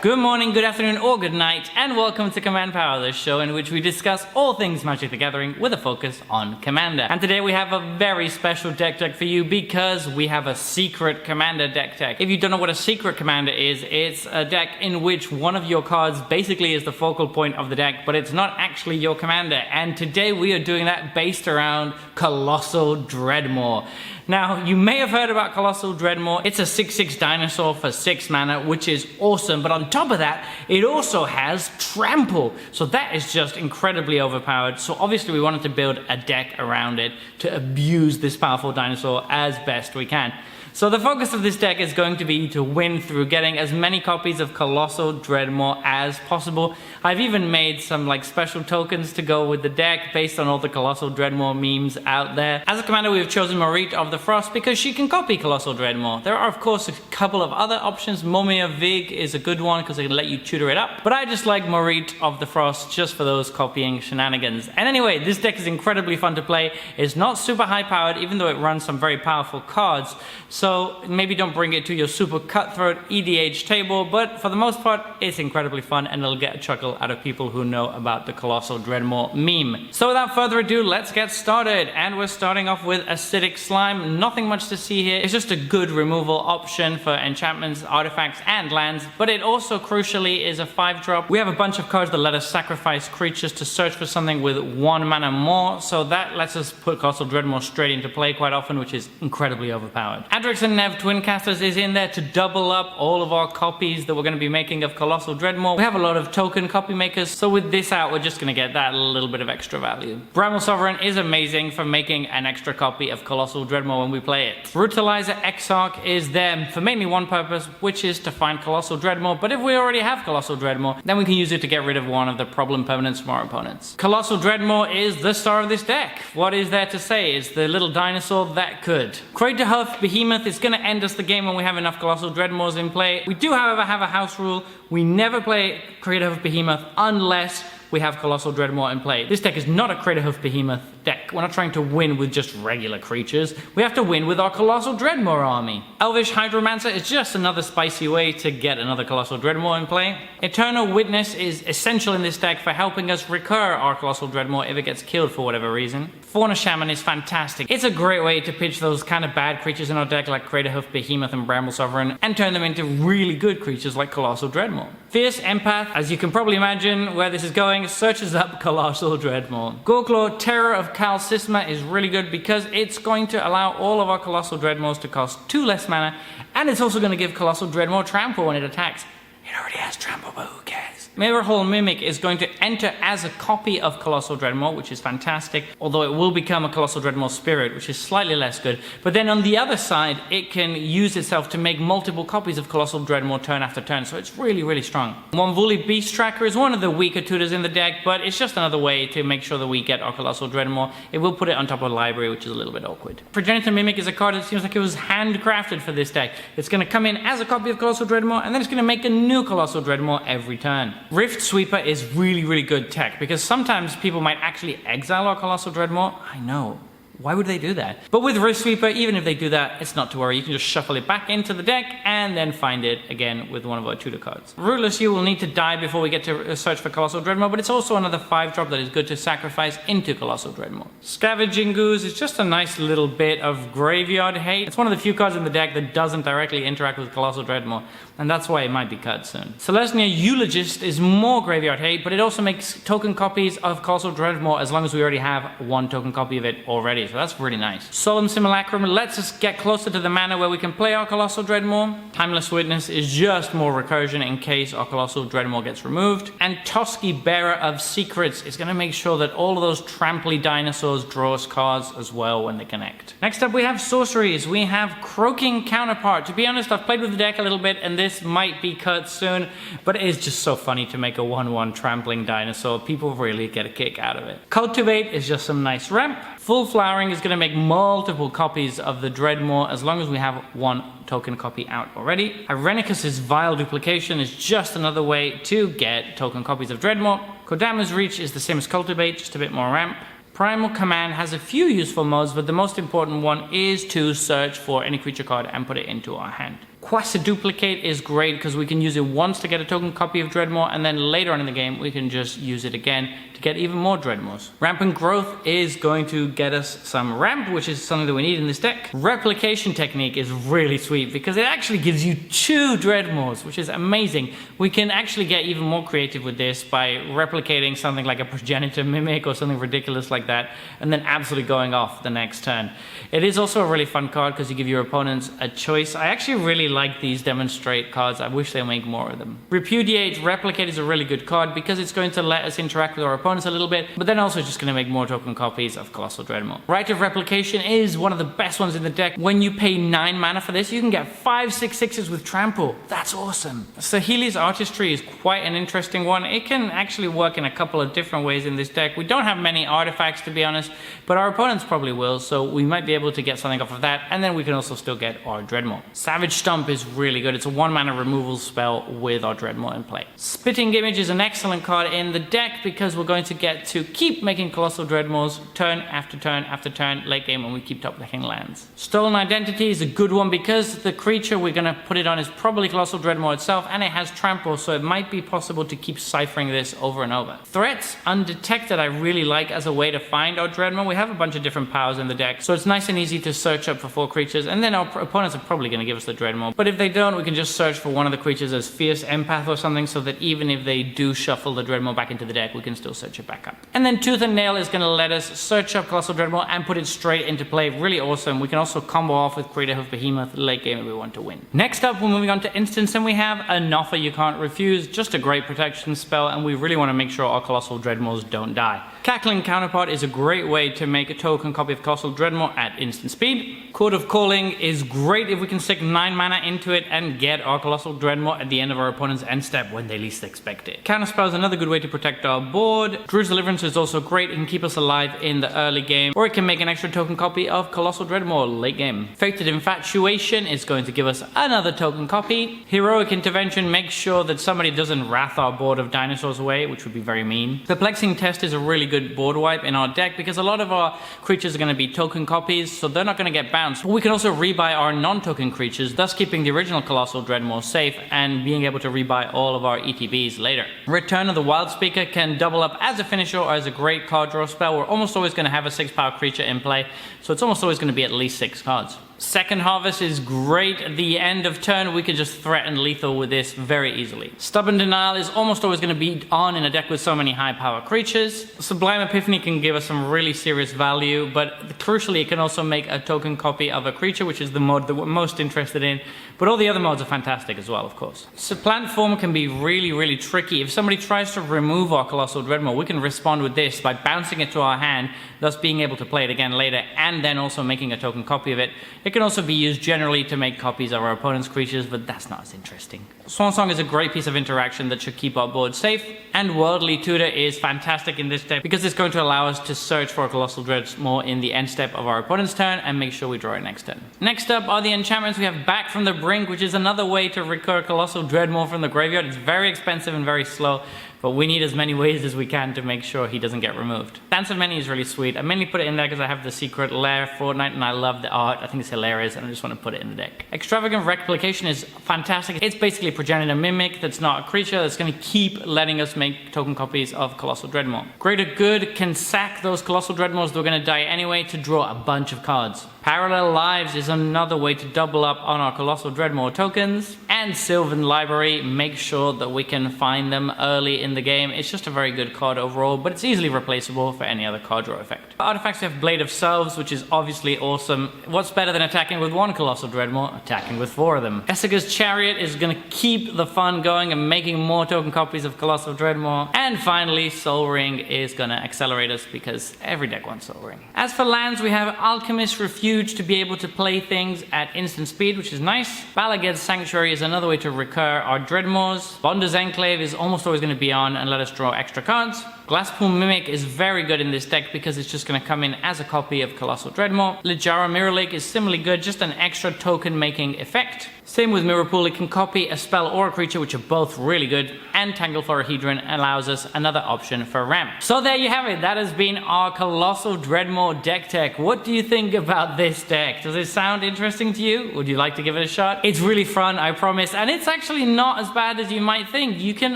Good morning, good afternoon, or good night, and welcome to Command Power, the show in which we discuss all things Magic the Gathering with a focus on Commander. And today we have a very special deck for you because we have a secret Commander deck. If you don't know what a secret Commander is, it's a deck in which one of your cards basically is the focal point of the deck, but it's not actually your Commander. And today we are doing that based around Colossal Dreadmaw. Now, you may have heard about Colossal Dreadmaw. It's a 6/6 dinosaur for 6 mana, which is awesome, but on top of that, it also has Trample. So that is just incredibly overpowered. So obviously we wanted to build a deck around it to abuse this powerful dinosaur as best we can. So the focus of this deck is going to be to win through getting as many copies of Colossal Dreadmaw as possible. I've even made some special tokens to go with the deck based on all the Colossal Dreadmaw memes out there. As a commander, we've chosen Morit of the Frost because she can copy Colossal Dreadmaw. There are of course a couple of other options. Momia Vig is a good one because they can let you tutor it up, but I just like Morit of the Frost just for those copying shenanigans. And anyway, this deck is incredibly fun to play. It's not super high powered, even though it runs some very powerful cards. So maybe don't bring it to your super cutthroat EDH table, but for the most part, it's incredibly fun and it'll get a chuckle out of people who know about the Colossal Dreadmaw meme. So without further ado, let's get started. And we're starting off with Acidic Slime. Nothing much to see here. It's just a good removal option for enchantments, artifacts, and lands, but it also crucially is a 5-drop. We have a bunch of cards that let us sacrifice creatures to search for something with 1 mana more, so that lets us put Colossal Dreadmaw straight into play quite often, which is incredibly overpowered. Adrix and Nev Twincasters is in there to double up all of our copies that we're going to be making of Colossal Dreadmaw. We have a lot of token copy makers, so with this out, we're just going to get that little bit of extra value. Primal Sovereign is amazing for making an extra copy of Colossal Dreadmaw when we play it. Brutalizer Exarch is there for mainly one purpose, which is to find Colossal Dreadmaw, but if we already have Colossal Dreadmaw, then we can use it to get rid of one of the problem permanents from our opponents. Colossal Dreadmaw is the star of this deck. What is there to say? It's the little dinosaur that could. Crater Huff Behemoth is going to end us the game when we have enough Colossal Dreadmaws in play. We do, however, have a house rule. We never play Crater Huff Behemoth unless we have Colossal Dreadmaw in play. This deck is not a Crater Hoof Behemoth deck. We're not trying to win with just regular creatures. We have to win with our Colossal Dreadmaw army. Elvish Hydromancer is just another spicy way to get another Colossal Dreadmaw in play. Eternal Witness is essential in this deck for helping us recur our Colossal Dreadmaw if it gets killed for whatever reason. Fauna Shaman is fantastic. It's a great way to pitch those kind of bad creatures in our deck like Crater Hoof Behemoth and Bramble Sovereign and turn them into really good creatures like Colossal Dreadmaw. Fierce Empath, as you can probably imagine where this is going, searches up Colossal Dreadmaw. Goreclaw Terror of Kal Sisma is really good because it's going to allow all of our Colossal Dreadmaws to cost 2 less mana, and it's also going to give Colossal Dreadmaw Trample when it attacks. It already has Trample, but who cares? Mirrorhole Mimic is going to enter as a copy of Colossal Dreadmaw, which is fantastic, although it will become a Colossal Dreadmaw Spirit, which is slightly less good. But then on the other side, it can use itself to make multiple copies of Colossal Dreadmaw turn after turn, so it's really, really strong. Wonvuli Beast Tracker is one of the weaker tutors in the deck, but it's just another way to make sure that we get our Colossal Dreadmaw. It will put it on top of the library, which is a little bit awkward. Progenitor Mimic is a card that seems like it was handcrafted for this deck. It's going to come in as a copy of Colossal Dreadmaw, and then it's going to make a new Colossal Dreadmaw every turn. Rift Sweeper is really, really good tech because sometimes people might actually exile our Colossal Dreadmaw. I know. Why would they do that? But with Rift Sweeper, even if they do that, it's not to worry. You can just shuffle it back into the deck and then find it again with one of our tutor cards. Rootless You will need to die before we get to search for Colossal Dreadmaw, but it's also another 5-drop that is good to sacrifice into Colossal Dreadmaw. Scavenging Goose is just a nice little bit of graveyard hate. It's one of the few cards in the deck that doesn't directly interact with Colossal Dreadmaw, and that's why it might be cut soon. Celestia Eulogist is more graveyard hate, but it also makes token copies of Colossal Dreadmaw as long as we already have 1 token copy of it already. So that's really nice. Solemn Simulacrum lets us get closer to the mana where we can play our Colossal Dreadmaw. Timeless Witness is just more recursion in case our Colossal Dreadmaw gets removed. And Toski Bearer of Secrets is going to make sure that all of those tramply dinosaurs draw us cards as well when they connect. Next up we have sorceries. We have Croaking Counterpart. To be honest, I've played with the deck a little bit and this might be cut soon, but it is just so funny to make a 1/1 trampling dinosaur. People really get a kick out of it. Cultivate is just some nice ramp. Full Flowering is going to make multiple copies of the Dreadmaw as long as we have 1 token copy out already. Irenicus's Vile Duplication is just another way to get token copies of Dreadmaw. Kodama's Reach is the same as Cultivate, just a bit more ramp. Primal Command has a few useful modes, but the most important one is to search for any creature card and put it into our hand. Quasi-duplicate is great because we can use it once to get a token copy of Dreadmaw, and then later on in the game we can just use it again to get even more Dreadmaws. Rampant Growth is going to get us some ramp, which is something that we need in this deck. Replication Technique is really sweet because it actually gives you 2 Dreadmaws, which is amazing. We can actually get even more creative with this by replicating something like a Progenitor Mimic or something ridiculous like that, and then absolutely going off the next turn. It is also a really fun card because you give your opponents a choice. I actually really like these demonstrate cards. I wish they make more of them. Repudiate Replicate is a really good card because it's going to let us interact with our opponents a little bit, but then also just going to make more token copies of Colossal Dreadmaw. Rite of Replication is one of the best ones in the deck. When you pay 9 mana for this, you can get 5/6/6s with Trample. That's awesome. Saheeli's Artistry is quite an interesting one. It can actually work in a couple of different ways in this deck. We don't have many artifacts, to be honest, but our opponents probably will, so we might be able to get something off of that, and then we can also still get our Dreadmaw. Savage Stomp is really good. It's a 1 mana removal spell with our Dreadmaw in play. Spitting Image is an excellent card in the deck because we're going to get to keep making Colossal Dreadmaws turn after turn after turn late game when we keep top decking lands. Stolen Identity is a good one because the creature we're going to put it on is probably Colossal Dreadmaw itself, and it has Trample, so it might be possible to keep ciphering this over and over. Threats Undetected I really like as a way to find our Dreadmaw. We have a bunch of different powers in the deck, so it's nice and easy to search up for 4 creatures, and then our opponents are probably going to give us the Dreadmaw. But if they don't, we can just search for one of the creatures as Fierce Empath or something, so that even if they do shuffle the Dreadmaw back into the deck, we can still search it back up. And then Tooth and Nail is going to let us search up Colossal Dreadmaw and put it straight into play. Really awesome. We can also combo off with Crater Hoof Behemoth late game if we want to win. Next up, we're moving on to instants, and we have an Offer You Can't Refuse. Just a great protection spell, and we really want to make sure our Colossal Dreadmaws don't die. Cackling Counterpart is a great way to make a token copy of Colossal Dreadmaw at instant speed. Chord of Calling is great if we can stick 9 mana into it and get our Colossal Dreadmaw at the end of our opponent's end step when they least expect it. Counterspell is another good way to protect our board. Druid's Deliverance is also great. It can keep us alive in the early game, or it can make an extra token copy of Colossal Dreadmaw late game. Fated Infatuation is going to give us another token copy. Heroic Intervention makes sure that somebody doesn't wrath our board of dinosaurs away, which would be very mean. Perplexing Test is a really good board wipe in our deck because a lot of our creatures are going to be token copies, so they're not going to get bounced. But we can also rebuy our non-token creatures, thus keeping the original Colossal Dreadmaw safe and being able to rebuy all of our ETBs later. Return of the Wildspeaker can double up as a finisher or as a great card draw spell. We're almost always going to have a 6-power creature in play, so it's almost always going to be at least 6 cards. Second Harvest is great. At the end of turn, we can just threaten lethal with this very easily. Stubborn Denial is almost always going to be on in a deck with so many high power creatures. Sublime Epiphany can give us some really serious value, but crucially it can also make a token copy of a creature, which is the mod that we're most interested in. But all the other mods are fantastic as well, of course. Supplant Form can be really tricky. If somebody tries to remove our Colossal Dreadmaw, we can respond with this by bouncing it to our hand, thus being able to play it again later, and then also making a token copy of it. It can also be used generally to make copies of our opponent's creatures, but that's not as interesting. Swansong is a great piece of interaction that should keep our board safe, and Worldly Tutor is fantastic in this deck because it's going to allow us to search for a Colossal Dreadmaw in the end step of our opponent's turn and make sure we draw it next turn. Next up are the enchantments. We have Back from the Brink, which is another way to recur Colossal Dreadmaw from the graveyard. It's very expensive and very slow, but we need as many ways as we can to make sure he doesn't get removed. Dance of Many is really sweet. I mainly put it in there because I have the secret lair Fortnite and I love the art. I think it's hilarious and I just want to put it in the deck. Extravagant Replication is fantastic. It's basically a Progenitor Mimic that's not a creature that's going to keep letting us make token copies of Colossal Dreadmaw. Greater Good can sack those Colossal Dreadmaws that are going to die anyway to draw a bunch of cards. Parallel Lives is another way to double up on our Colossal Dreadmaw tokens. And Sylvan Library, make sure that we can find them early in the game. It's just a very good card overall, but it's easily replaceable for any other card draw effect. Artifacts, we have Blade of Selves, which is obviously awesome. What's better than attacking with 1 Colossal Dreadmaw? Attacking with 4 of them. Essica's Chariot is going to keep the fun going and making more token copies of Colossal Dreadmaw. And finally, Soul Ring is going to accelerate us because every deck wants Soul Ring. As for lands, we have Alchemist Refuge to be able to play things at instant speed, which is nice. Balaged's Sanctuary is another way to recur our Dreadmaws. Bonder's Enclave is almost always going to be on and let us draw extra cards. Glasspool Mimic is very good in this deck because it's just going to come in as a copy of Colossal Dreadmaw. Littjara Mirror Lake is similarly surprisingly good, just an extra token making effect. Same with Mirror Pool, it can copy a spell or a creature, which are both really good, and Tangle Florahedron allows us another option for ramp. So there you have it, that has been our Colossal Dreadmaw deck tech. What do you think about this deck? Does it sound interesting to you? Would you like to give it a shot? It's really fun, I promise, and it's actually not as bad as you might think. You can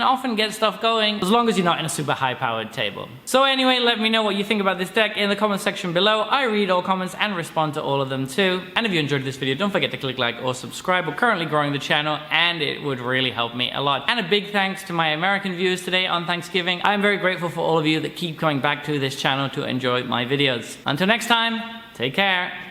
often get stuff going, as long as you're not in a super high powered table. So anyway, let me know what you think about this deck in the comment section below. I read all comments and respond to all of them too. And if you enjoyed this video, don't forget to click like or subscribe. We're currently growing the channel and it would really help me a lot. And a big thanks to my American viewers today on Thanksgiving. I'm very grateful for all of you that keep coming back to this channel to enjoy my videos. Until next time, take care.